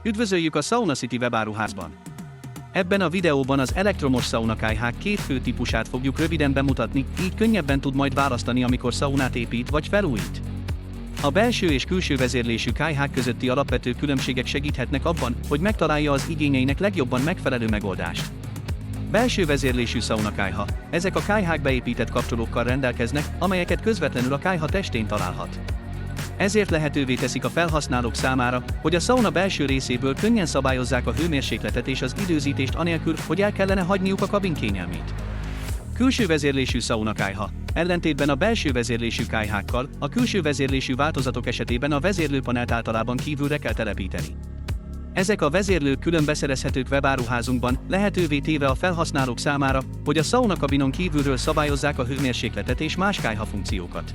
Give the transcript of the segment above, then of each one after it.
Üdvözöljük a Sauna City webáruházban! Ebben a videóban az elektromos szaunakályhák két fő típusát fogjuk röviden bemutatni, így könnyebben tud majd választani, amikor szaunát épít vagy felújít. A belső és külső vezérlésű kályhák közötti alapvető különbségek segíthetnek abban, hogy megtalálja az igényeinek legjobban megfelelő megoldást. Belső vezérlésű szaunakályha. Ezek a kályhák beépített kapcsolókkal rendelkeznek, amelyeket közvetlenül a kályha testén találhat. Ezért lehetővé teszik a felhasználók számára, hogy a szauna belső részéből könnyen szabályozzák a hőmérsékletet és az időzítést anélkül, hogy el kellene hagyniuk a kabin kényelmét. Külső vezérlésű szaunakályha. Ellentétben a belső vezérlésű kályhákkal, a külső vezérlésű változatok esetében a vezérlőpanelt általában kívülre kell telepíteni. Ezek a vezérlők külön beszerezhetők webáruházunkban, lehetővé téve a felhasználók számára, hogy a szaunakabinon kívülről szabályozzák a hőmérsékletet és más kályha funkciókat.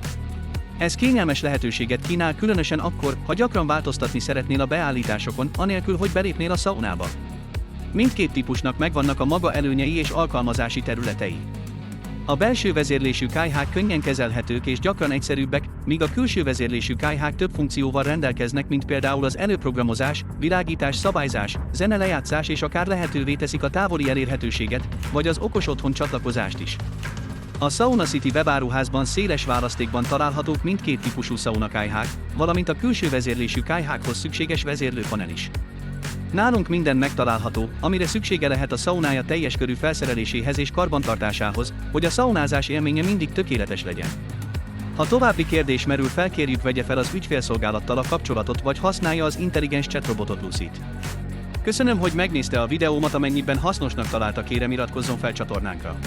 Ez kényelmes lehetőséget kínál, különösen akkor, ha gyakran változtatni szeretnél a beállításokon, anélkül, hogy belépnél a szaunába. Mindkét típusnak megvannak a maga előnyei és alkalmazási területei. A belső vezérlésű kályhák könnyen kezelhetők és gyakran egyszerűbbek, míg a külső vezérlésű kályhák több funkcióval rendelkeznek, mint például az előprogramozás, világítás, szabályzás, zenelejátszás, és akár lehetővé teszik a távoli elérhetőséget, vagy az okos otthon csatlakozást is. A Sauna City webáruházban széles választékban találhatók mindkét típusú szaunakályhák, valamint a külső vezérlésű kályhákhoz szükséges vezérlőpanel is. Nálunk minden megtalálható, amire szüksége lehet a szaunája teljes körű felszereléséhez és karbantartásához, hogy a szaunázás élménye mindig tökéletes legyen. Ha további kérdés merül fel, kérjük, vegye fel az ügyfélszolgálattal a kapcsolatot, vagy használja az intelligens chatrobotot Lucy-t. Köszönöm, hogy megnézte a videómat, amennyiben hasznosnak találta, kérem, iratkozzon fel csatornánkra.